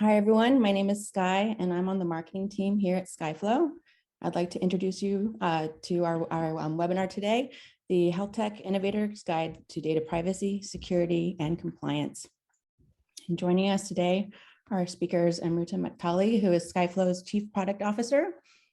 Hi, everyone. My name is Sky, and I'm on the marketing team here at Skyflow. I'd like to introduce you to our webinar today, the Healthtech Innovator's Guide to Data Privacy, Security, and Compliance. And joining us today are speakers Amruta Moktali, who is Skyflow's Chief Product Officer.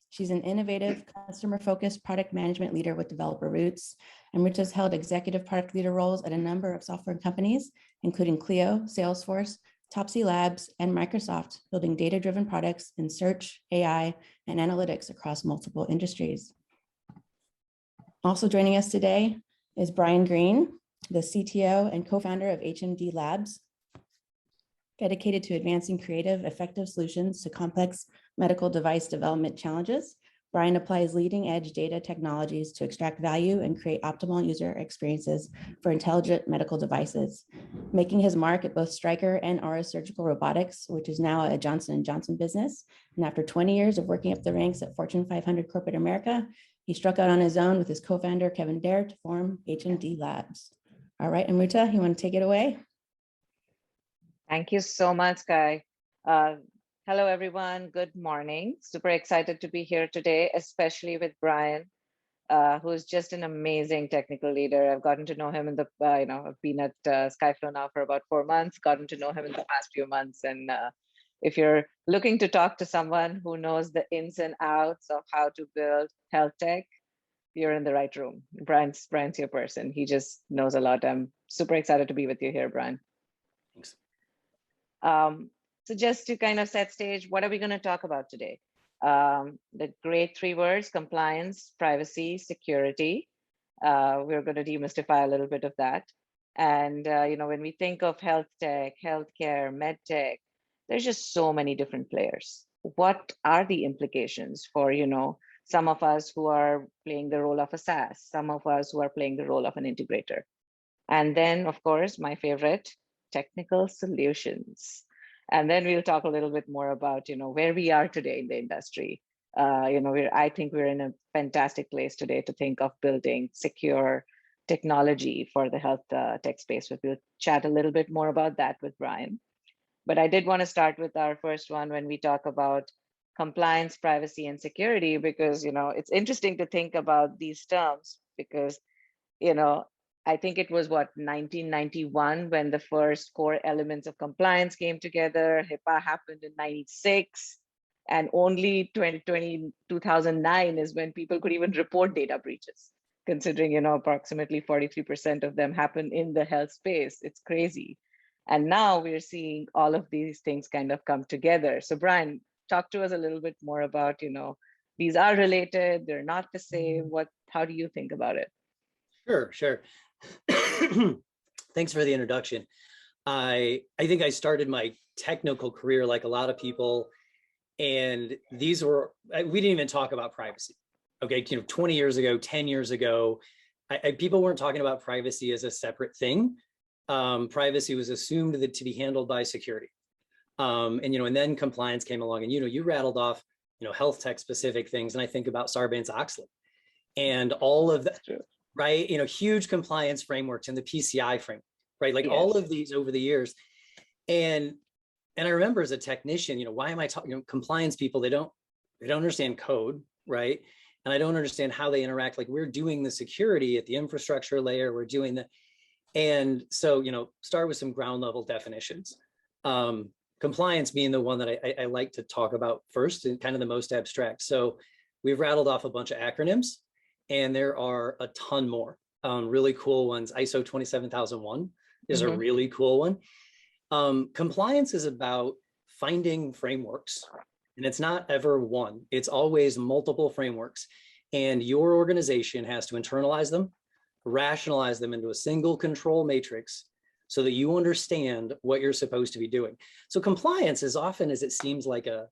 She's an innovative, customer-focused product management leader with developer roots. Amruta's held executive product leader roles at a number of software companies, including Clio, Salesforce, HMD Labs, and Microsoft, building data-driven products in search, AI, and analytics across multiple industries. Also joining us today is Greene, the CTO and co-founder of HMD Labs, dedicated to advancing creative, effective solutions to complex medical device development challenges. Brian applies leading-edge data technologies to extract value and create optimal user experiences for intelligent medical devices, making his mark at both Stryker and Aura Surgical Robotics, which is now a Johnson & Johnson business. And after 20 years of working up the ranks at Fortune 500 corporate America, he struck out on his own with his co-founder, Kevin Dare, to form HMD Labs. All right, Amruta, you want to take it away? Thank you so much, Sky. Hello, everyone. Good morning. Super excited to be here today, especially with Brian, who's just an amazing technical leader. I've gotten to know him in the, I've been at Skyflow now for about 4 months, gotten to know him in the past few months. And if you're looking to talk to someone who knows the ins and outs of how to build health tech, you're in the right room. Brian's your person. He just knows a lot. I'm super excited to be with you here, Brian. Thanks. So just to kind of set stage, what are we going to talk about today? The great 3 words: compliance, privacy, security. We're going to demystify a little bit of that. And, when we think of health tech, healthcare, med tech, there's just so many different players. What are the implications for, some of us who are playing the role of a SaaS, some of us who are playing the role of an integrator? And then, of course, my favorite, technical solutions. And then we'll talk a little bit more about, where we are today in the industry. I think we're in a fantastic place today to think of building secure technology for the health tech space. But we'll chat a little bit more about that with Brian. But I did want to start with our first one when we talk about compliance, privacy, and security, because, it's interesting to think about these terms because, I think it was 1991 when the first core elements of compliance came together. HIPAA happened in 96, and only 2009 is when people could even report data breaches, considering, approximately 43% of them happen in the health space. It's crazy. And now we're seeing all of these things kind of come together. So Brian, talk to us a little bit more about, these are related, they're not the same. How do you think about it? Sure. Thanks for the introduction. I think I started my technical career like a lot of people, and we didn't even talk about privacy. Okay, 20 years ago, 10 years ago, people weren't talking about privacy as a separate thing. Privacy was assumed to be handled by security. And then compliance came along, and you rattled off health tech specific things, and I think about Sarbanes-Oxley and all of that. Right, huge compliance frameworks and the PCI framework, right? Like yes. All of these over the years, and I remember as a technician, why am I talking? Compliance people, they don't understand code, right? And I don't understand how they interact. Like we're doing the security at the infrastructure layer, we're doing the, and so start with some ground level definitions. Compliance being the one that I like to talk about first and kind of the most abstract. So we've rattled off a bunch of acronyms. And there are a ton more really cool ones. ISO 27001 is a really cool one. Compliance is about finding frameworks, and it's not ever one. It's always multiple frameworks. And your organization has to internalize them, rationalize them into a single control matrix so that you understand what you're supposed to be doing. So compliance, as often as it seems like it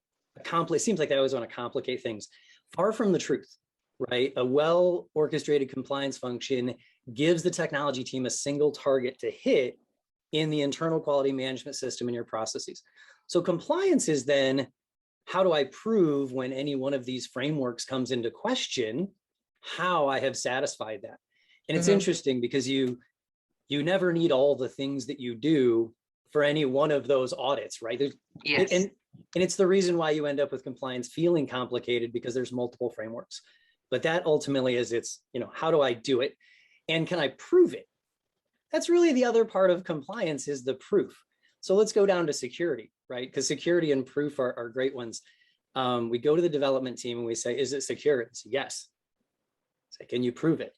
seems like they always want to complicate things. Far from the truth. Right? A well-orchestrated compliance function gives the technology team a single target to hit in the internal quality management system in your processes. So compliance is then, how do I prove when any one of these frameworks comes into question, how I have satisfied that? And it's interesting because you never need all the things that you do for any one of those audits, right? Yes. And it's the reason why you end up with compliance feeling complicated, because there's multiple frameworks. But that ultimately is, it's, how do I do it? And can I prove it? That's really the other part of compliance, is the proof. So let's go down to security, right? Because security and proof are great ones. We go to the development team and we say, is it secure? It's yes. Say, can you prove it?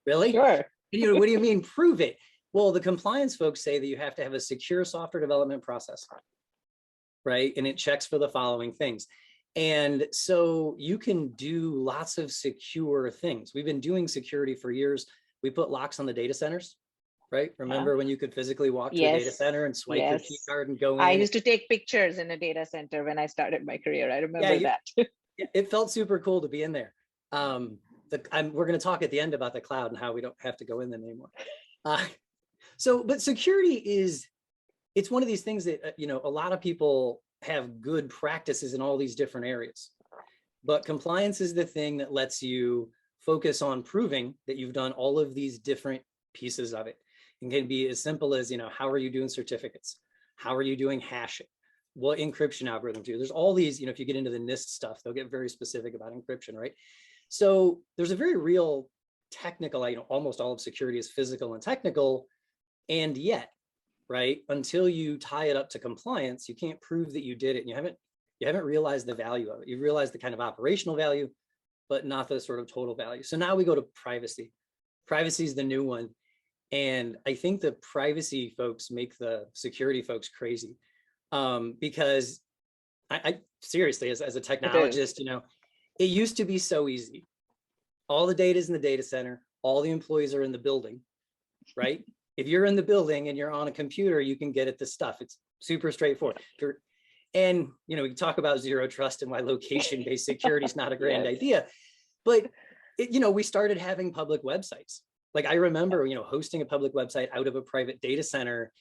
Really? Sure. What do you mean prove it? Well, the compliance folks say that you have to have a secure software development process, right? And it checks for the following things. And so you can do lots of secure things. We've been doing security for years. We put locks on the data centers, right? Remember when you could physically walk to a data center and swipe your key card and go in? I used to take pictures in a data center when I started my career. I remember that. It felt super cool to be in there. We're going to talk at the end about the cloud and how we don't have to go in them anymore. But security it's one of these things that, a lot of people have good practices in all these different areas, but compliance is the thing that lets you focus on proving that you've done all of these different pieces of it. It can be as simple as, how are you doing certificates? How are you doing hashing? What encryption algorithm do? There's all these, if you get into the NIST stuff, they'll get very specific about encryption, right? So there's a very real technical, almost all of security is physical and technical, and yet, right, until you tie it up to compliance, you can't prove that you did it. And you haven't realized the value of it. You've realized the kind of operational value, but not the sort of total value. So now we go to privacy. Privacy is the new one. And I think the privacy folks make the security folks crazy, because I seriously, as a technologist, it used to be so easy. All the data is in the data center. All the employees are in the building, right? If you're in the building and you're on a computer, you can get at the stuff. It's super straightforward. And, we talk about zero trust and why location-based security is not a grand idea. But, we started having public websites. Like I remember, hosting a public website out of a private data center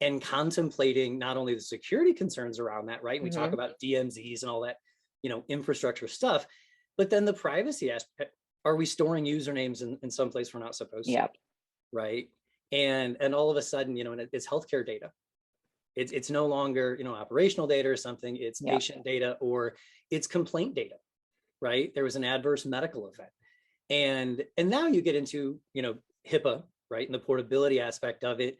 and contemplating not only the security concerns around that, right? We talk about DMZs and all that, infrastructure stuff, but then the privacy aspect. Are we storing usernames in some place we're not supposed to? Yep. Right. And all of a sudden, it's healthcare data. It's no longer, operational data or something. It's patient data, or it's complaint data, right? There was an adverse medical event. And now you get into, HIPAA, right? And the portability aspect of it.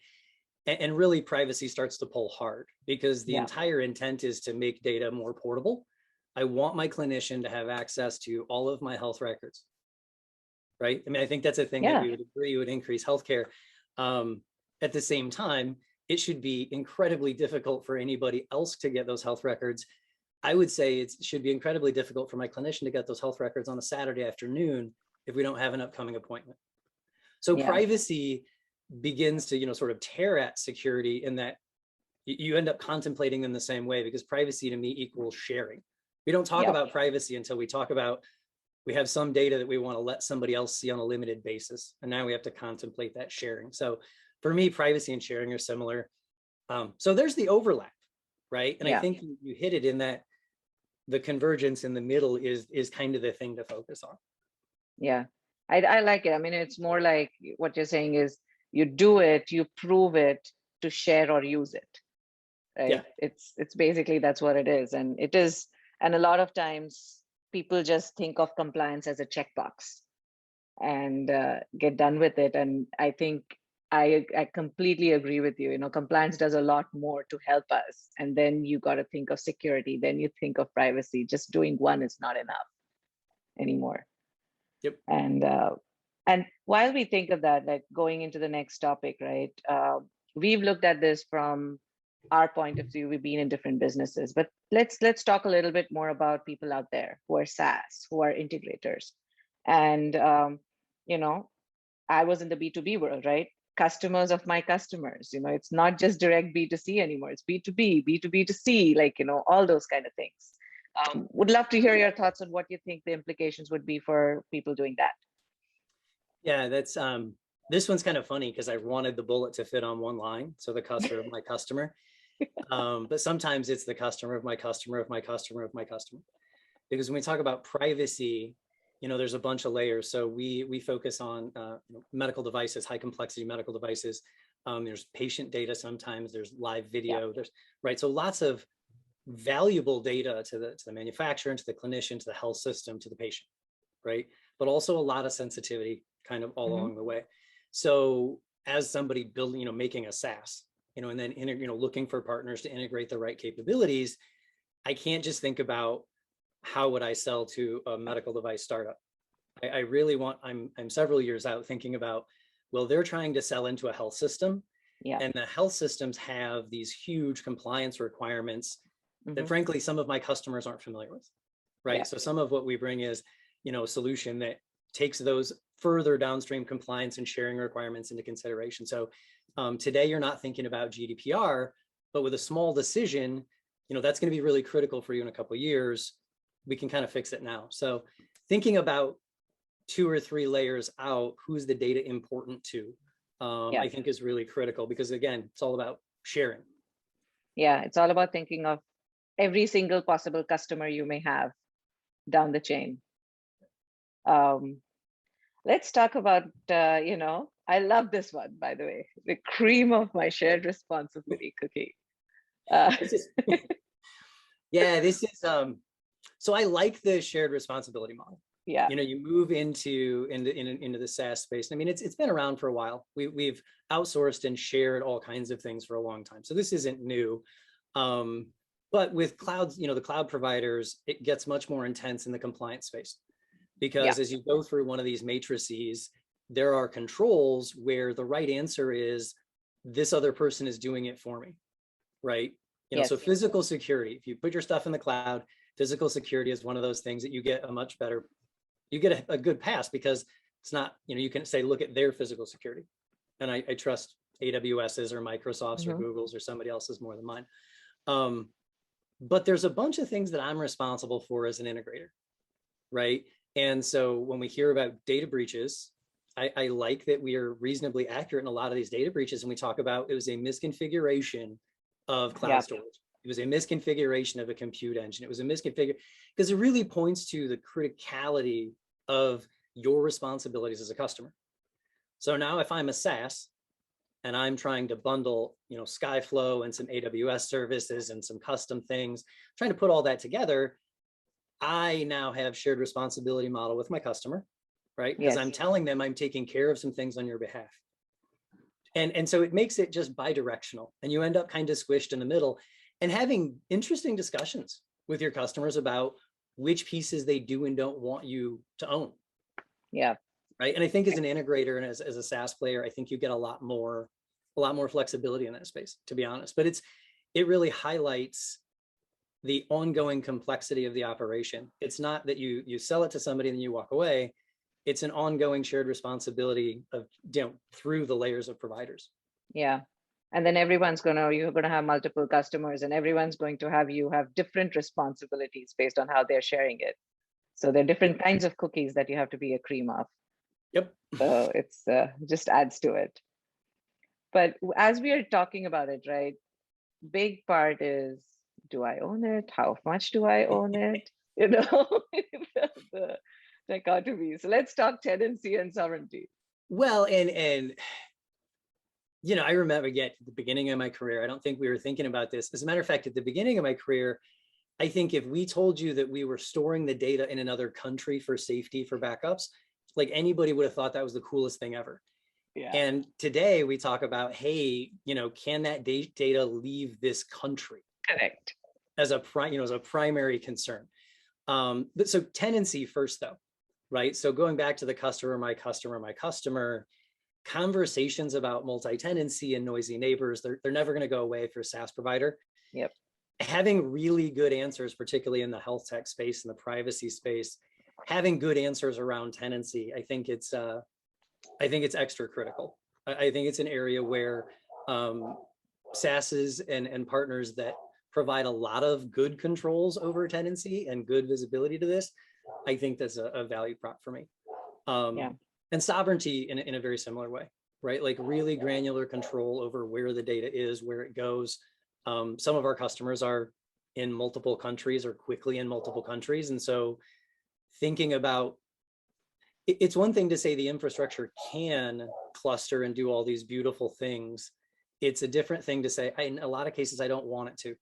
And really privacy starts to pull hard, because the entire intent is to make data more portable. I want my clinician to have access to all of my health records, right? I mean, I think that's a thing that we would agree would increase healthcare. At the same time, it should be incredibly difficult for anybody else to get those health records. I would say it should be incredibly difficult for my clinician to get those health records on a Saturday afternoon if we don't have an upcoming appointment. So privacy begins to, sort of tear at security, in that you end up contemplating them the same way, because privacy to me equals sharing. We don't talk about privacy until we talk about, we have some data that we want to let somebody else see on a limited basis. And now we have to contemplate that sharing. So for me, privacy and sharing are similar. So there's the overlap, right? And I think you hit it in that the convergence in the middle is kind of the thing to focus on. Yeah, I like it. I mean, it's more like what you're saying is you do it, you prove it to share or use it, right? Yeah. It's basically, that's what it is. And it is, and a lot of times people just think of compliance as a checkbox and get done with it. And I think I completely agree with you. Compliance does a lot more to help us. And then you got to think of security, then you think of privacy. Just doing one is not enough anymore. Yep. And while we think of that, like going into the next topic, right? We've looked at this from our point of view. We've been in different businesses, but let's talk a little bit more about people out there who are SaaS, who are integrators. And I was in the B2B world, right? Customers of my customers. It's not just direct B2C anymore. It's B2B, B2B2C, like, all those kind of things. Would love to hear your thoughts on what you think the implications would be for people doing that. Yeah, that's this one's kind of funny, because I wanted the bullet to fit on one line. So the customer of my customer. But sometimes it's the customer of my customer of my customer of my customer. Because when we talk about privacy, there's a bunch of layers. So we focus on medical devices, high complexity medical devices. There's patient data sometimes, there's live video, there's right. So lots of valuable data to the manufacturer, to the clinician, to the health system, to the patient, right? But also a lot of sensitivity kind of all along the way. So as somebody building, making a SaaS, and then looking for partners to integrate the right capabilities, I can't just think about how would I sell to a medical device startup. I really want, I'm several years out thinking about, well, they're trying to sell into a health system, and the health systems have these huge compliance requirements that frankly, some of my customers aren't familiar with, right? So some of what we bring is, a solution that takes those further downstream compliance and sharing requirements into consideration. So today you're not thinking about GDPR, but with a small decision, that's going to be really critical for you in a couple of years. We can kind of fix it now. So thinking about 2 or 3 layers out, who's the data important to, I think is really critical, because again, it's all about sharing. Yeah, it's all about thinking of every single possible customer you may have down the chain. Let's talk about, I love this one, by the way, the cream of my shared responsibility cookie. This is, this is, so I like the shared responsibility model. Yeah. You move into the SaaS space. I mean, it's been around for a while. We've outsourced and shared all kinds of things for a long time. So this isn't new. But with clouds, the cloud providers, it gets much more intense in the compliance space, because as you go through one of these matrices, there are controls where the right answer is this other person is doing it for me, right? So physical security, if you put your stuff in the cloud, physical security is one of those things that you get a much better, you get a good pass, because it's not, you can say, look at their physical security. And I trust AWS's or Microsoft's or Google's or somebody else's more than mine. But there's a bunch of things that I'm responsible for as an integrator, right? And so when we hear about data breaches, I like that we are reasonably accurate in a lot of these data breaches. And we talk about, it was a misconfiguration of cloud storage. It was a misconfiguration of a compute engine. It was a misconfiguration, because it really points to the criticality of your responsibilities as a customer. So now if I'm a SaaS and I'm trying to bundle, Skyflow and some AWS services and some custom things, trying to put all that together, I now have shared responsibility model with my customer, right? Because I'm telling them I'm taking care of some things on your behalf. And so it makes it just bi-directional, and you end up kind of squished in the middle and having interesting discussions with your customers about which pieces they do and don't want you to own. Yeah. Right. And I think as an integrator and as a SaaS player, I think you get a lot more flexibility in that space, to be honest. But it really highlights the ongoing complexity of the operation. It's not that you sell it to somebody and then you walk away. It's an ongoing shared responsibility of, through the layers of providers. Yeah. And then you're going to have multiple customers, and everyone's going to have different responsibilities based on how they're sharing it. So there are different kinds of cookies that you have to be a cream of. Yep. So it's just adds to it. But as we are talking about it, right, big part is, do I own it? How much do I own it? The dichotomy. So let's talk tenancy and sovereignty. Well, and I remember, again, at the beginning of my career, I don't think we were thinking about this. As a matter of fact, at the beginning of my career, I think if we told you that we were storing the data in another country for safety, for backups, like anybody would have thought that was the coolest thing ever. Yeah. And today we talk about, hey, can that data leave this country? Correct. As a primary concern. But so tenancy first, though, right? So going back to the customer, my customer, conversations about multi-tenancy and noisy neighbors, they're never going to go away for a SaaS provider. Yep. Having really good answers, particularly in the health tech space and the privacy space, having good answers around tenancy, I think it's extra critical. I think it's an area where SaaSes and partners that provide a lot of good controls over tenancy and good visibility to this, I think that's a value prop for me. And sovereignty in a very similar way, right? Like really granular control over where the data is, where it goes. Some of our customers are in multiple countries or quickly in multiple countries. And so thinking about, it's one thing to say the infrastructure can cluster and do all these beautiful things. It's a different thing to say, in a lot of cases, I don't want it to.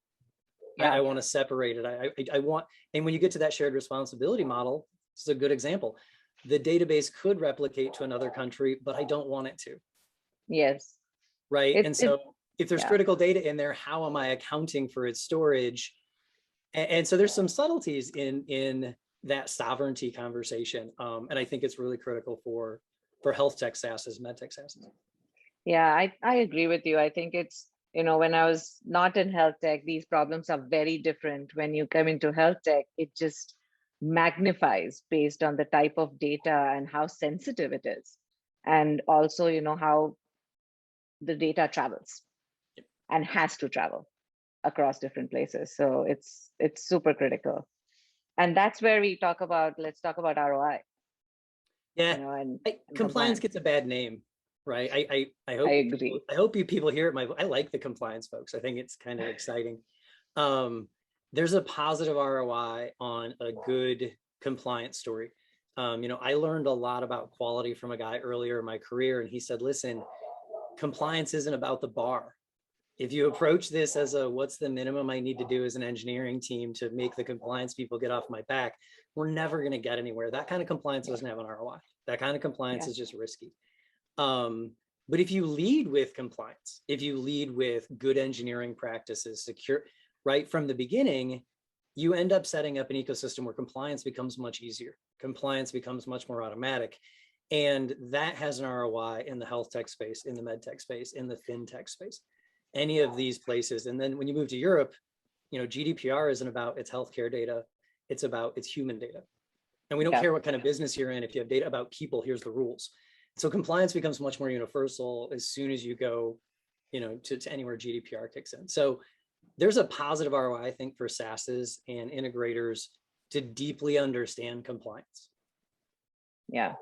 Yeah. I want to separate it. I want, and when you get to that shared responsibility model, it's a good example. The database could replicate to another country, but I don't want it to. Yes. Right. And so if there's yeah. critical data in there, how am I accounting for its storage? And so there's some subtleties in that sovereignty conversation. And I think it's really critical for health tech SaaSes, med tech SaaSes. Yeah, I agree with you. I think it's, when I was not in health tech, these problems are very different. When you come into health tech, it just magnifies based on the type of data and how sensitive it is. And also, how the data travels and has to travel across different places. So it's super critical. And that's where we talk about, let's talk about ROI. Yeah, and compliance gets a bad name, right? I hope I agree. I hope you people here I like the compliance folks. I think it's kind of exciting. There's a positive ROI on a good compliance story. I learned a lot about quality from a guy earlier in my career, and he said, listen, compliance isn't about the bar. If you approach this as what's the minimum I need to do as an engineering team to make the compliance people get off my back, we're never going to get anywhere. That kind of compliance doesn't have an ROI. That kind of compliance is just risky. But if you lead with compliance, if you lead with good engineering practices, secure, right from the beginning, you end up setting up an ecosystem where compliance becomes much easier. Compliance becomes much more automatic. And that has an ROI in the health tech space, in the med tech space, in the fintech space, any of these places. And then when you move to Europe, GDPR isn't about its healthcare data, it's about its human data. And we don't care what kind of business you're in. If you have data about people, here's the rules. So compliance becomes much more universal as soon as you go, to anywhere GDPR kicks in. So there's a positive ROI, I think, for SaaSes and integrators to deeply understand compliance. Yeah.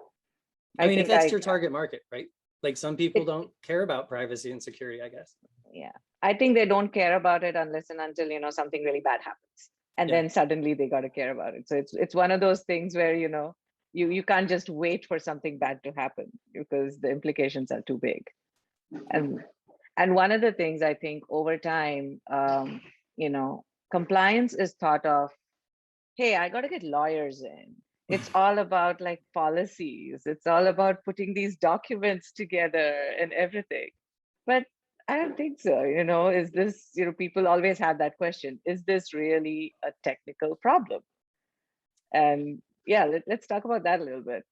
I mean, if that's your target market, right? Like some people don't care about privacy and security, I guess. Yeah. I think they don't care about it unless and until, something really bad happens. And then suddenly they got to care about it. So it's one of those things where, you can't just wait for something bad to happen because the implications are too big. And one of the things I think over time, compliance is thought of, hey, I got to get lawyers in. It's all about like policies. It's all about putting these documents together and everything. But I don't think so. Is this, people always have that question, is this really a technical problem? And yeah, let's talk about that a little bit.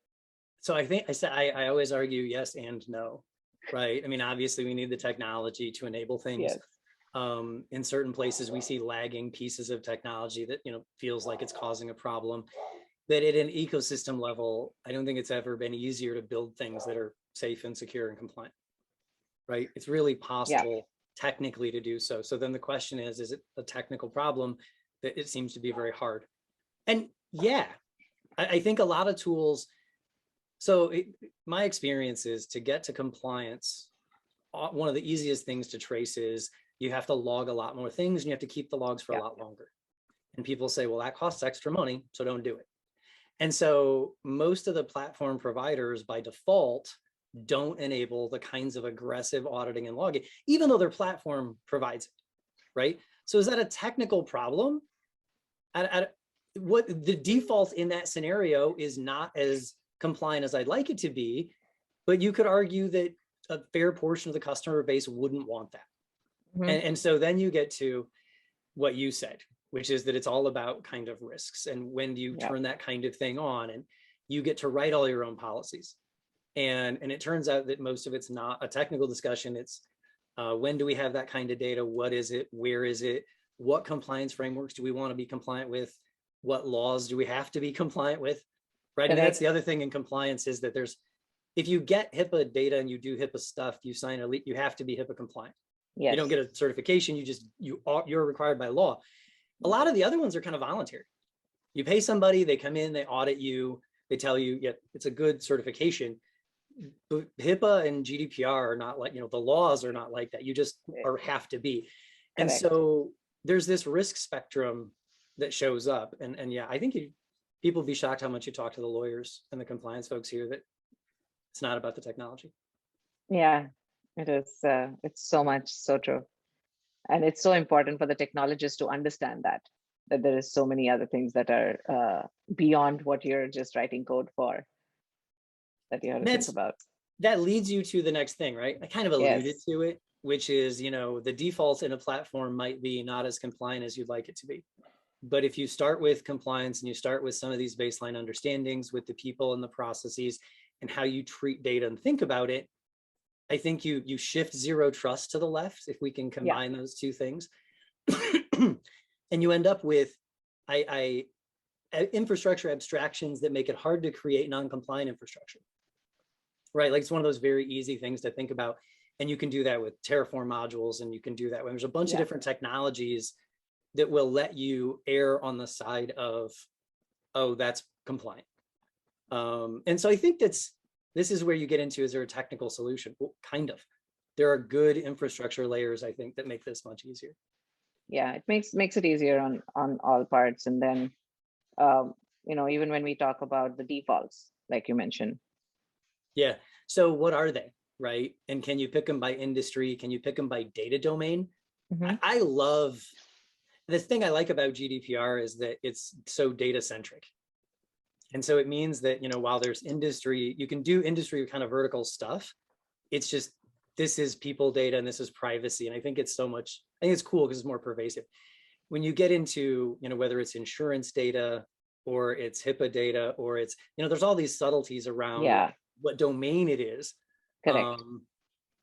So I think I always argue yes and no, right? I mean, obviously we need the technology to enable things. Yes. In certain places, we see lagging pieces of technology that, feels like it's causing a problem. But at an ecosystem level, I don't think it's ever been easier to build things that are safe and secure and compliant, right? It's really possible technically to do so. So then the question is it a technical problem? That it seems to be very hard. And I think a lot of tools, my experience is to get to compliance, one of the easiest things to trace is you have to log a lot more things and you have to keep the logs for a lot longer. And people say, well, that costs extra money, so don't do it. And so most of the platform providers by default don't enable the kinds of aggressive auditing and logging, even though their platform provides it, right? So is that a technical problem? What the default in that scenario is not as compliant as I'd like it to be, but you could argue that a fair portion of the customer base wouldn't want that. Mm-hmm. And so then you get to what you said, which is that it's all about kind of risks. And when do you turn that kind of thing on, and you get to write all your own policies. And it turns out that most of it's not a technical discussion. It's when do we have that kind of data? What is it? Where is it? What compliance frameworks do we want to be compliant with? What laws do we have to be compliant with? Right. And that's the other thing in compliance is that if you get HIPAA data and you do HIPAA stuff, you sign you have to be HIPAA compliant. Yes. You don't get a certification. You're required by law. A lot of the other ones are kind of voluntary. You pay somebody, they come in, they audit you, they tell you, it's a good certification. But HIPAA and GDPR are not like, the laws are not like that. You just have to be. And so there's this risk spectrum that shows up. And I think people be shocked how much you talk to the lawyers and the compliance folks here that it's not about the technology. Yeah, it is. It's so much so true. And it's so important for the technologists to understand that there is so many other things that are beyond what you're just writing code for that you have to think about. That leads you to the next thing, right? I kind of alluded Yes. to it, which is, the defaults in a platform might be not as compliant as you'd like it to be. But if you start with compliance and you start with some of these baseline understandings with the people and the processes and how you treat data and think about it, I think you shift zero trust to the left if we can combine those two things. And you end up with infrastructure abstractions that make it hard to create non-compliant infrastructure. Right, like it's one of those very easy things to think about. And you can do that with Terraform modules, and you can do that when there's a bunch of different technologies that will let you err on the side of, oh, that's compliant. And so I think this is where you get into, is there a technical solution? Well, kind of. There are good infrastructure layers, I think, that make this much easier. Yeah, it makes it easier on all parts. And then, even when we talk about the defaults, like you mentioned. Yeah. So what are they, right? And can you pick them by industry? Can you pick them by data domain? Mm-hmm. I love, the thing I like about GDPR is that it's so data centric. And so it means that, while there's industry, you can do industry kind of vertical stuff. It's just, this is people data and this is privacy. And I think it's cool because it's more pervasive. When you get into, whether it's insurance data or it's HIPAA data, or it's, there's all these subtleties around what domain it is. Correct.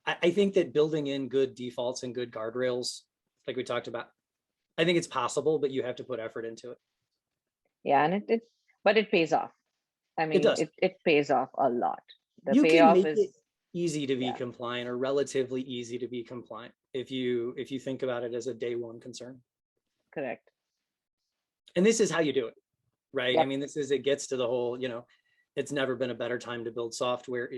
I think that building in good defaults and good guardrails, like we talked about, I think it's possible, but you have to put effort into it. Yeah, and but it pays off. I mean, it pays off a lot. The you payoff can make is it easy to be compliant, or relatively easy to be compliant, if you think about it as a day one concern. Correct. And this is how you do it, right? Yep. I mean, it gets to the whole, it's never been a better time to build software.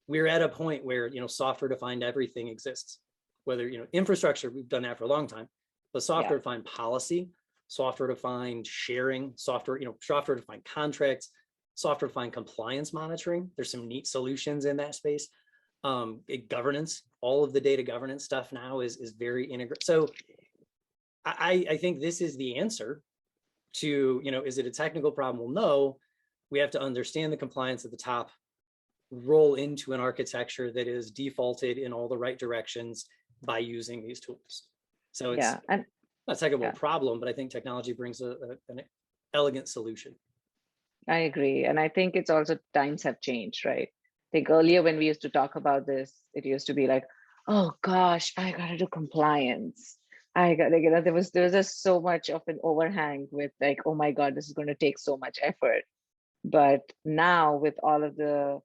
We're at a point where, software defined everything exists, whether, infrastructure, we've done that for a long time, but software defined policy, software defined sharing, software defined contracts, software defined compliance monitoring. There's some neat solutions in that space. Governance, all of the data governance stuff now is very integrated. So I think this is the answer to, is it a technical problem? Well, no. We have to understand the compliance at the top, roll into an architecture that is defaulted in all the right directions by using these tools. So it's not a technical problem, but I think technology brings an elegant solution. I agree. And I think it's also, times have changed, right? I think earlier when we used to talk about this, it used to be like, oh gosh, I gotta do compliance. There was just so much of an overhang with like, oh my God, this is going to take so much effort. But now with all of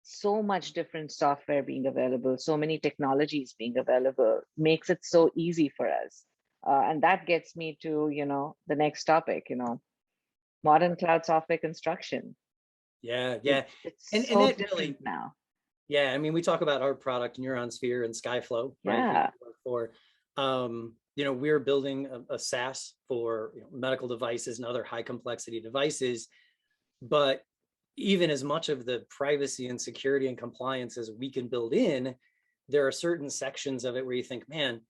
so much different software being available, so many technologies being available, makes it so easy for us. And that gets me to, the next topic, modern cloud software construction. Yeah. It's and so it different really, now. Yeah, I mean, we talk about our product, NeuronSphere and Skyflow, right? We're building a SaaS for medical devices and other high complexity devices. But even as much of the privacy and security and compliance as we can build in, there are certain sections of it where you think, man,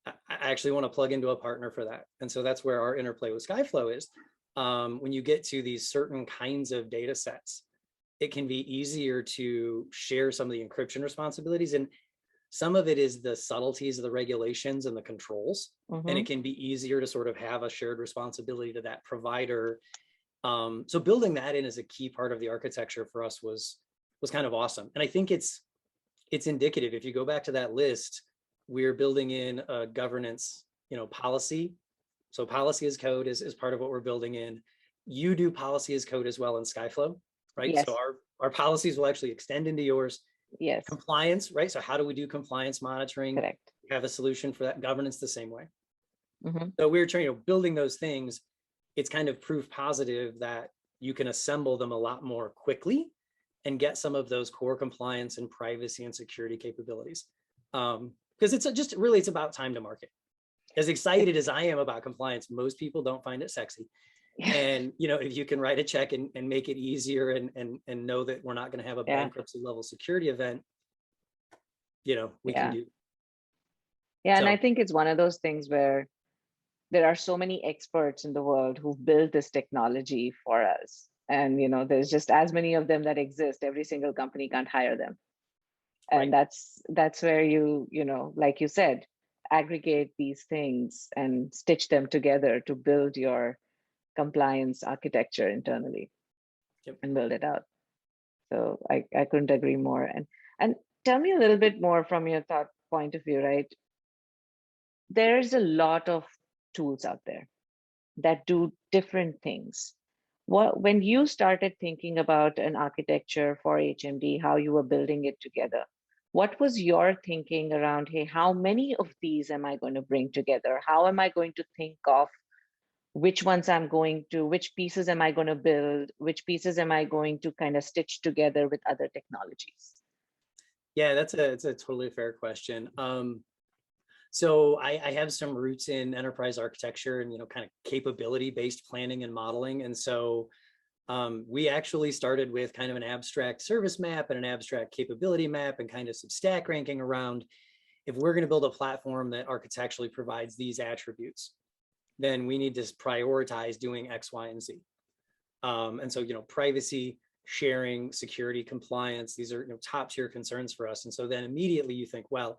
I actually want to plug into a partner for that. And so that's where our interplay with Skyflow is. When you get to these certain kinds of data sets, it can be easier to share some of the encryption responsibilities. And some of it is the subtleties of the regulations and the controls. Mm-hmm. And it can be easier to sort of have a shared responsibility to that provider. So building that in as a key part of the architecture for us was kind of awesome. And I think it's indicative. If you go back to that list, we're building in a governance, policy. So policy as code is part of what we're building in. You do policy as code as well in Skyflow, right? Yes. So our policies will actually extend into yours. Yes. Compliance, right? So how do we do compliance monitoring? Correct. We have a solution for that. Governance the same way. Mm-hmm. So we're trying, building those things. It's kind of proof positive that you can assemble them a lot more quickly and get some of those core compliance and privacy and security capabilities. Because it's about time to market. As excited as I am about compliance, most people don't find it sexy. And, if you can write a check and make it easier and know that we're not going to have a bankruptcy level security event, we can do. Yeah. And I think it's one of those things where there are so many experts in the world who've built this technology for us. And, there's just as many of them that exist. Every single company can't hire them. And that's where you like you said, aggregate these things and stitch them together to build your compliance architecture internally and build it out. So I couldn't agree more. And tell me a little bit more from your thought point of view, right? There's a lot of tools out there that do different things. When you started thinking about an architecture for HMD, how you were building it together, what was your thinking around, hey, how many of these am I going to bring together? How am I going to think of which ones which pieces am I going to build? Which pieces am I going to kind of stitch together with other technologies? Yeah, it's a totally fair question. So I have some roots in enterprise architecture and, kind of capability-based planning and modeling. And so we actually started with kind of an abstract service map and an abstract capability map and kind of some stack ranking around, if we're going to build a platform that architecturally provides these attributes, then we need to prioritize doing X, Y, and Z. And so, privacy, sharing, security, compliance, these are top tier concerns for us. And so then immediately you think, well,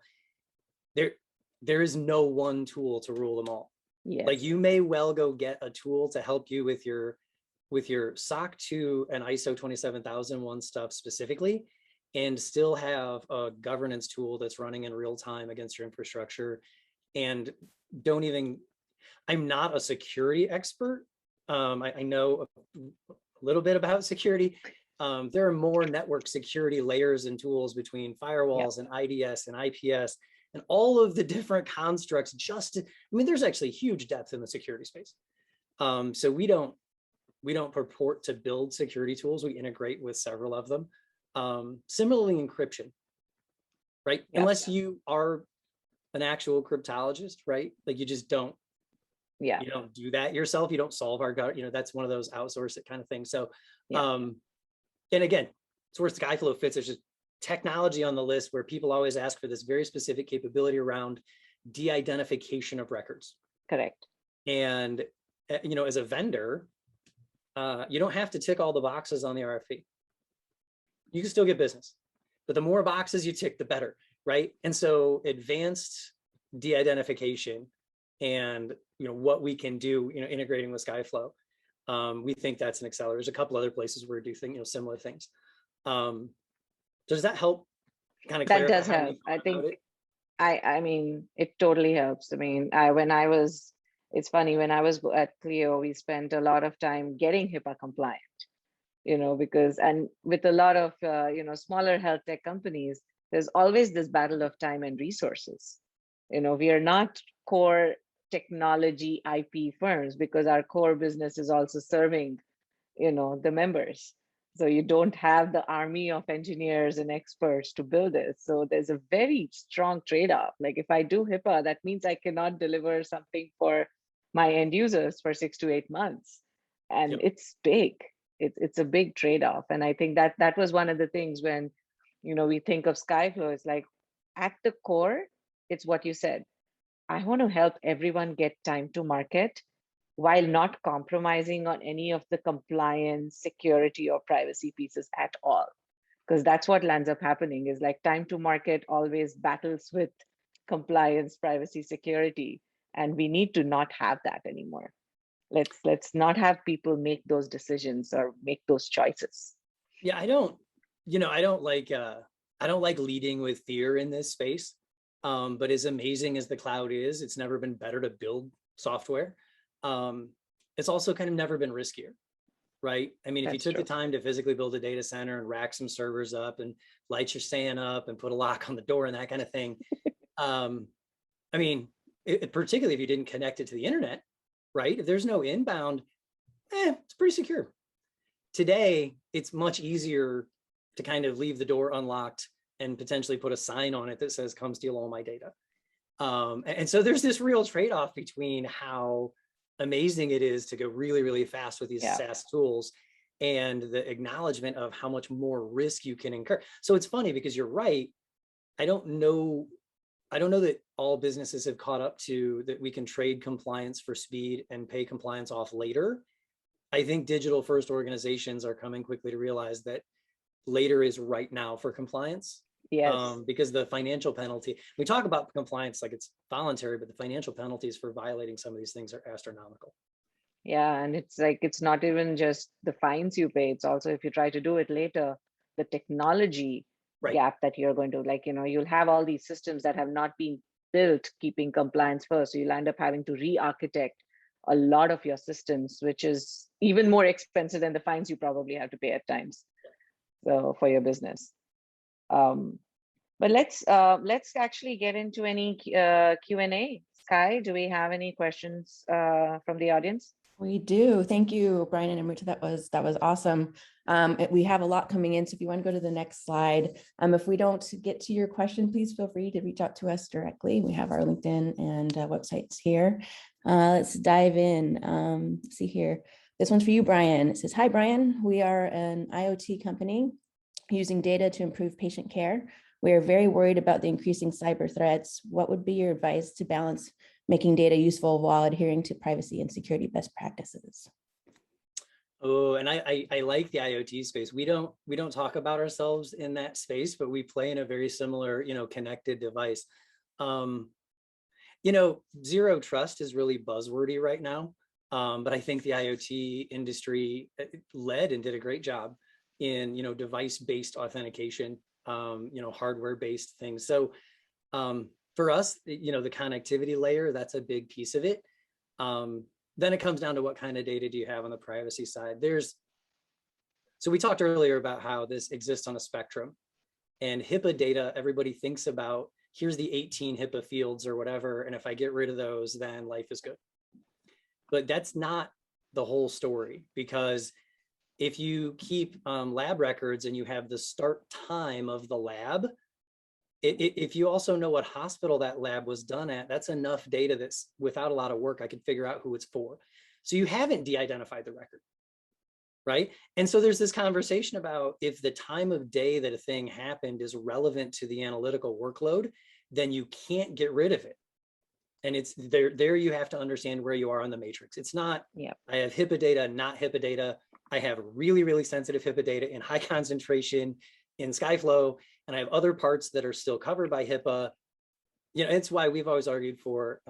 there is no one tool to rule them all. Yes. Like you may well go get a tool to help you with your SOC 2 and ISO 27001 stuff specifically, and still have a governance tool that's running in real time against your infrastructure. And I'm not a security expert. I know a little bit about security. There are more network security layers and tools between firewalls and IDS and IPS and all of the different constructs. There's actually huge depth in the security space. So we don't purport to build security tools. We integrate with several of them. Similarly, encryption, right? Yep. Unless you are an actual cryptologist, right? Like you just don't. Yeah. You don't do that yourself. You don't solve that's one of those outsource it kind of things. So, and again, it's where Skyflow fits. There's just technology on the list where people always ask for this very specific capability around de-identification of records. Correct. And, as a vendor, you don't have to tick all the boxes on the RFP. You can still get business, but the more boxes you tick, the better, right? And so advanced de-identification and what we can do, integrating with Skyflow, we think that's an accelerator. There's a couple other places where we do similar things. Does that help? Kind of that does help. I think. I mean, it totally helps. It's funny, when I was at Clio, we spent a lot of time getting HIPAA compliant, because, and with a lot of, smaller health tech companies, there's always this battle of time and resources. We are not core technology IP firms because our core business is also serving, the members. So you don't have the army of engineers and experts to build it. So there's a very strong trade-off. Like if I do HIPAA, that means I cannot deliver something for my end users for 6 to 8 months. And it's big. It's a big trade-off. And I think that was one of the things when, we think of Skyflow, it's like at the core, it's what you said. I want to help everyone get time to market while not compromising on any of the compliance, security, or privacy pieces at all. Because that's what lands up happening, is like time to market always battles with compliance, privacy, security. And we need to not have that anymore. Let's not have people make those decisions or make those choices. Yeah, I don't like leading with fear in this space. But as amazing as the cloud is, it's never been better to build software. It's also kind of never been riskier, right? I mean, if you took the time to physically build a data center and rack some servers up and light your SAN up and put a lock on the door and that kind of thing, particularly if you didn't connect it to the internet, right? If there's no inbound, it's pretty secure. Today, it's much easier to kind of leave the door unlocked and potentially put a sign on it that says, come steal all my data. And so there's this real trade-off between how amazing it is to go really, really fast with these Yeah. SaaS tools, and the acknowledgement of how much more risk you can incur. So it's funny because you're right. I don't know that all businesses have caught up to that we can trade compliance for speed and pay compliance off later. I think digital first organizations are coming quickly to realize that later is right now for compliance. Yes. Because the financial penalty, we talk about compliance like it's voluntary, but the financial penalties for violating some of these things are astronomical. Yeah, and it's like, it's not even just the fines you pay, it's also if you try to do it later, the technology Right. gap that you're going to, like, you'll have all these systems that have not been built keeping compliance first. So you'll end up having to re-architect a lot of your systems, which is even more expensive than the fines you probably have to pay at times. So for your business. But let's actually get into any Q&A. Sky, do we have any questions from the audience? We do. Thank you, Brian and Amruta. That was awesome. We have a lot coming in, so if you want to go to the next slide. If we don't get to your question, please feel free to reach out to us directly. We have our LinkedIn and websites here. Let's dive in. Let's see here. This one's for you, Brian. It says, "Hi, Brian. We are an IoT company using data to improve patient care. We are very worried about the increasing cyber threats. What would be your advice to balance making data useful while adhering to privacy and security best practices?" Oh, and I like the IoT space. We don't talk about ourselves in that space, but we play in a very similar, connected device. Zero trust is really buzzwordy right now. But I think the IoT industry led and did a great job in, device-based authentication, hardware-based things. So for us, the connectivity layer, that's a big piece of it. Then it comes down to what kind of data do you have on the privacy side. So we talked earlier about how this exists on a spectrum, and HIPAA data, everybody thinks about, here's the 18 HIPAA fields or whatever, and if I get rid of those, then life is good. But that's not the whole story, because if you keep lab records and you have the start time of the lab, if you also know what hospital that lab was done at, that's enough data that's without a lot of work, I could figure out who it's for. So you haven't de-identified the record, right? And so there's this conversation about if the time of day that a thing happened is relevant to the analytical workload, then you can't get rid of it. And it's there you have to understand where you are on the matrix. It's not, I have HIPAA data, not HIPAA data. I have really, really sensitive HIPAA data in high concentration in Skyflow, and I have other parts that are still covered by HIPAA. It's why we've always argued for,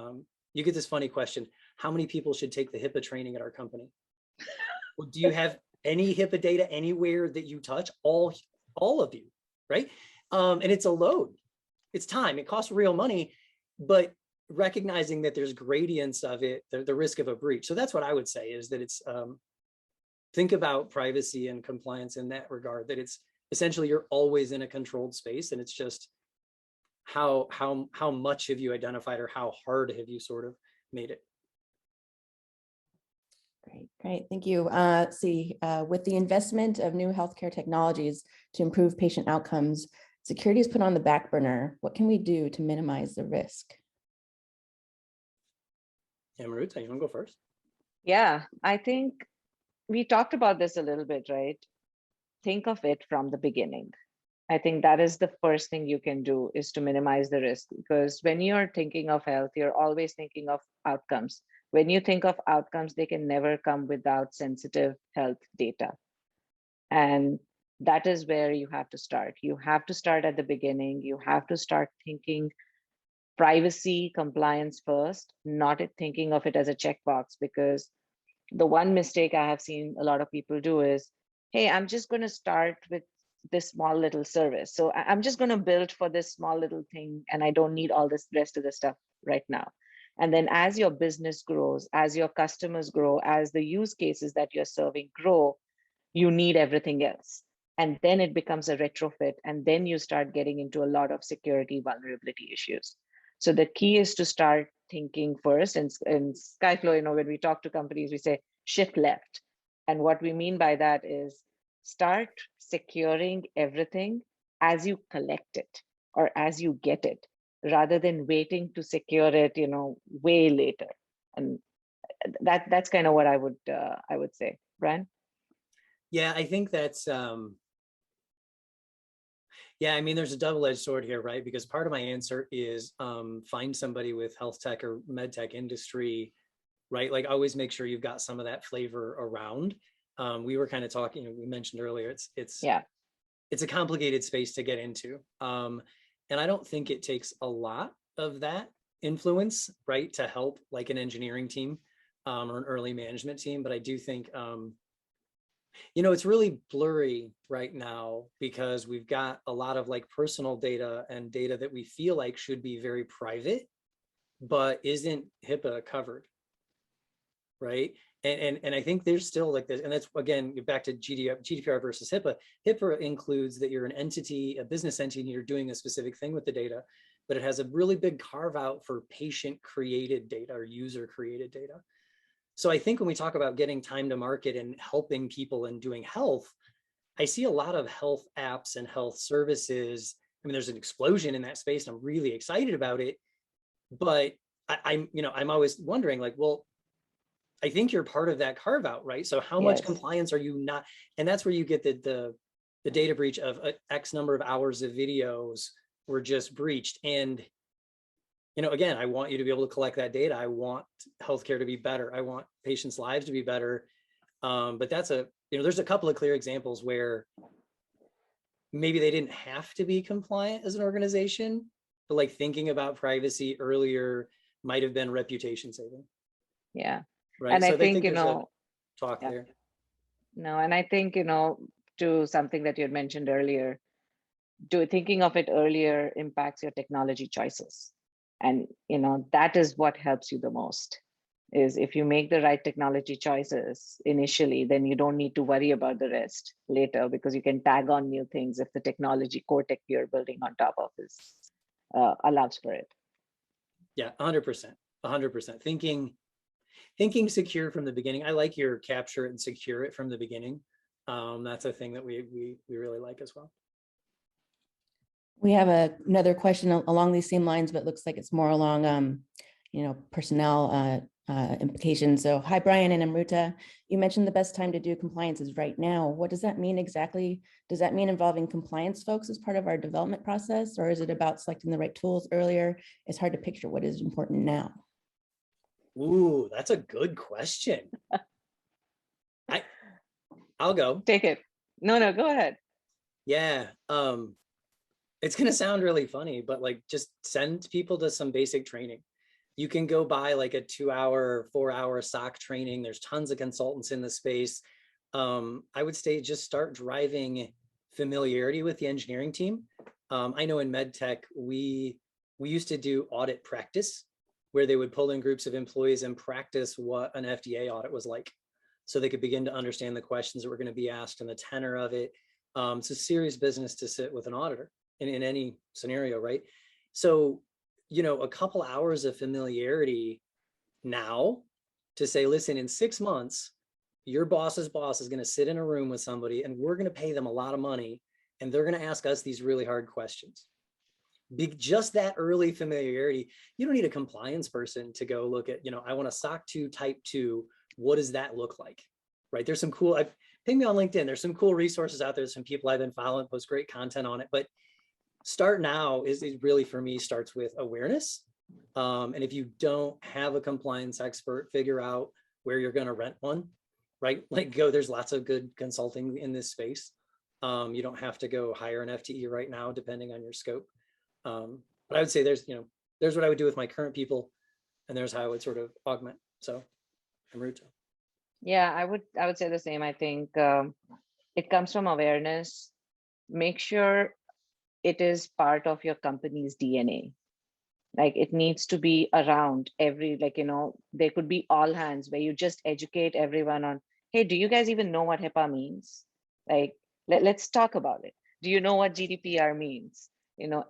you get this funny question, how many people should take the HIPAA training at our company? Well, do you have any HIPAA data anywhere that you touch? All of you, right? And it's a load, it's time, it costs real money, but recognizing that there's gradients of it, the risk of a breach. So that's what I would say, is that it's, think about privacy and compliance in that regard, that it's essentially you're always in a controlled space, and it's just how much have you identified, or how hard have you sort of made it. Great, thank you. With the investment of new healthcare technologies to improve patient outcomes, security is put on the back burner. What can we do to minimize the risk? Amruta, you want to go first? Yeah, I think we talked about this a little bit, right? Think of it from the beginning. I think that is the first thing you can do, is to minimize the risk, because when you're thinking of health, you're always thinking of outcomes. When you think of outcomes, they can never come without sensitive health data. And that is where you have to start. You have to start at the beginning. You have to start thinking privacy compliance first, not thinking of it as a checkbox, because the one mistake I have seen a lot of people do is, hey, I'm just going to start with this small little service. So I'm just going to build for this small little thing, and I don't need all this rest of the stuff right now. And then as your business grows, as your customers grow, as the use cases that you're serving grow, you need everything else. And then it becomes a retrofit. And then you start getting into a lot of security vulnerability issues. So the key is to start thinking first. And in Skyflow, when we talk to companies, we say shift left. And what we mean by that is start securing everything as you collect it or as you get it, rather than waiting to secure it, way later. And that's kind of what I would say. Brian? Yeah, I think that's yeah, I mean, there's a double-edged sword here, right? Because part of my answer is find somebody with health tech or med tech industry, right? Like always make sure you've got some of that flavor around. We were kind of talking, we mentioned earlier, it's a complicated space to get into. And I don't think it takes a lot of that influence, right, to help like an engineering team or an early management team. But I do think, it's really blurry right now because we've got a lot of like personal data and data that we feel like should be very private, but isn't HIPAA covered, right? And I think there's still like this, and that's again, back to GDPR versus HIPAA. HIPAA includes that you're an entity, a business entity, and you're doing a specific thing with the data, but it has a really big carve out for patient created data or user created data. So I think when we talk about getting time to market and helping people and doing health, I see a lot of health apps and health services. I mean, there's an explosion in that space and I'm really excited about it, but I'm always wondering like, well, I think you're part of that carve out, right? So how much compliance are you not? And that's where you get the data breach of X number of hours of videos were just breached. And, again, I want you to be able to collect that data. I want healthcare to be better. I want patients' lives to be better. But that's there's a couple of clear examples where maybe they didn't have to be compliant as an organization, but like thinking about privacy earlier might have been reputation saving. Yeah. Right. And so I think, talk there. No, and I think, to something that you had mentioned earlier, thinking of it earlier impacts your technology choices. And, that is what helps you the most, is if you make the right technology choices initially, then you don't need to worry about the rest later because you can tag on new things if the technology core tech you're building on top of allows for it. Yeah, 100%, 100%. Thinking secure from the beginning. I like your capture it and secure it from the beginning. That's a thing that we really like as well. We have another question along these same lines, but it looks like it's more along, personnel implications. So hi, Brian and Amruta. You mentioned the best time to do compliance is right now. What does that mean exactly? Does that mean involving compliance folks as part of our development process, or is it about selecting the right tools earlier? It's hard to picture what is important now. Ooh, that's a good question. I'll go. Take it. No, go ahead. Yeah. It's going to sound really funny, but like just send people to some basic training. You can go buy like a 2-hour, 4-hour SOC training. There's tons of consultants in the space. I would say just start driving familiarity with the engineering team. I know in MedTech, we used to do audit practice where they would pull in groups of employees and practice what an FDA audit was like. So they could begin to understand the questions that were going to be asked and the tenor of it. It's a serious business to sit with an auditor in any scenario, right? So, a couple hours of familiarity now to say, listen, in 6 months, your boss's boss is going to sit in a room with somebody and we're going to pay them a lot of money and they're going to ask us these really hard questions. Just that early familiarity. You don't need a compliance person to go look at, I want a SOC 2 type 2. What does that look like? Right? There's some cool, ping me on LinkedIn. There's some cool resources out there. Some people I've been following post great content on it, but start now is really for me starts with awareness. And if you don't have a compliance expert, figure out where you're going to rent one, right? There's lots of good consulting in this space. You don't have to go hire an FTE right now, depending on your scope. But I would say there's what I would do with my current people, and there's how I would sort of augment. So, Amruta. Yeah, I would say the same. I think it comes from awareness. Make sure it is part of your company's DNA. Like it needs to be around there could be all hands where you just educate everyone on, hey, do you guys even know what HIPAA means? Like, let's talk about it. Do you know what GDPR means?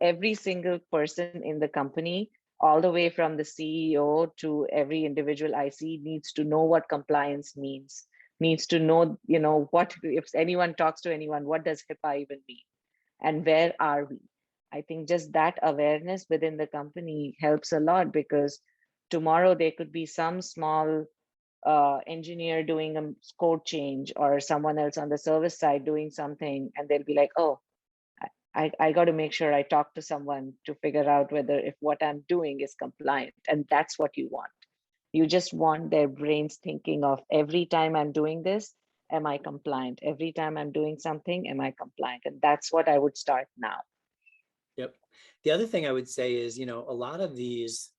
Every single person in the company, all the way from the CEO to every individual IC needs to know what compliance means, needs to know, what, if anyone talks to anyone, what does HIPAA even mean? And where are we? I think just that awareness within the company helps a lot because tomorrow there could be some small engineer doing a code change or someone else on the service side doing something, and they'll be like, oh, I got to make sure I talk to someone to figure out whether if what I'm doing is compliant. And that's what you want. You just want their brains thinking of every time I'm doing this, am I compliant? Every time I'm doing something, am I compliant? And that's what I would start now. Yep. The other thing I would say is, a lot of these,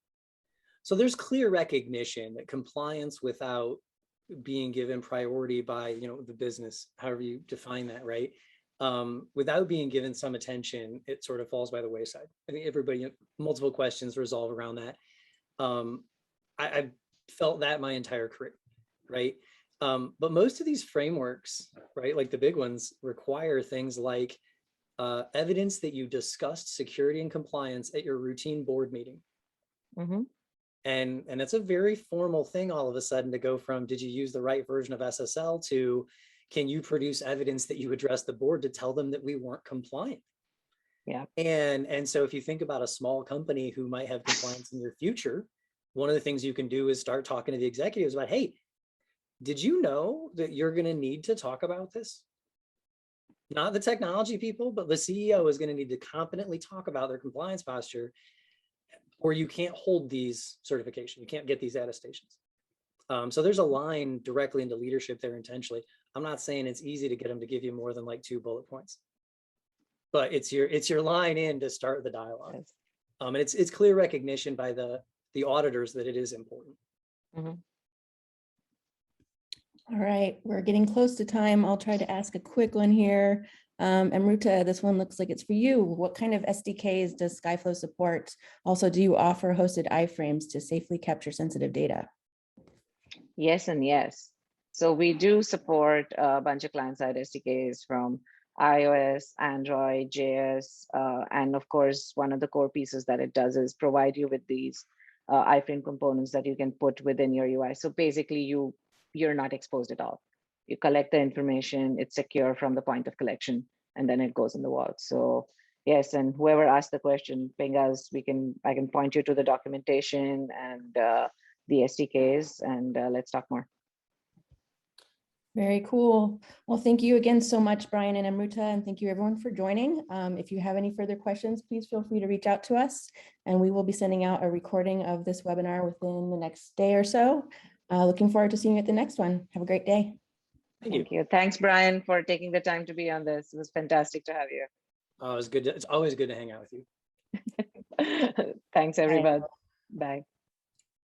so there's clear recognition that compliance without being given priority by, the business, however you define that, right? Without being given some attention, it sort of falls by the wayside. I think everybody, multiple questions resolve around that. I've felt that my entire career, right? But most of these frameworks, right, like the big ones, require things like evidence that you discussed security and compliance at your routine board meeting. Mm-hmm. And it's a very formal thing all of a sudden to go from, did you use the right version of SSL, to, can you produce evidence that you addressed the board to tell them that we weren't compliant? Yeah. And so if you think about a small company who might have compliance in your future, one of the things you can do is start talking to the executives about, hey, did you know that you're going to need to talk about this? Not the technology people, but the CEO is going to need to competently talk about their compliance posture, or you can't hold these certifications. You can't get these attestations. So there's a line directly into leadership there intentionally. I'm not saying it's easy to get them to give you more than like 2 bullet points, but it's your line in to start the dialogue. Yes. And it's clear recognition by the auditors that it is important. Mm-hmm. All right, we're getting close to time. I'll try to ask a quick one here. Amruta, this one looks like it's for you. What kind of SDKs does Skyflow support? Also, do you offer hosted iframes to safely capture sensitive data? Yes and yes. So we do support a bunch of client-side SDKs from iOS, Android, JS, and of course, one of the core pieces that it does is provide you with these iframe components that you can put within your UI. So basically, you're not exposed at all. You collect the information, it's secure from the point of collection, and then it goes in the vault. So yes, and whoever asked the question, ping us. I can point you to the documentation and the SDKs, and let's talk more. Very cool. Well, thank you again so much, Brian and Amruta, and thank you everyone for joining. If you have any further questions, please feel free to reach out to us, and we will be sending out a recording of this webinar within the next day or so. Looking forward to seeing you at the next one. Have a great day. Thank you. Thanks, Brian, for taking the time to be on this. It was fantastic to have you. Oh, it was good. It's always good to hang out with you. Thanks, everybody. Bye.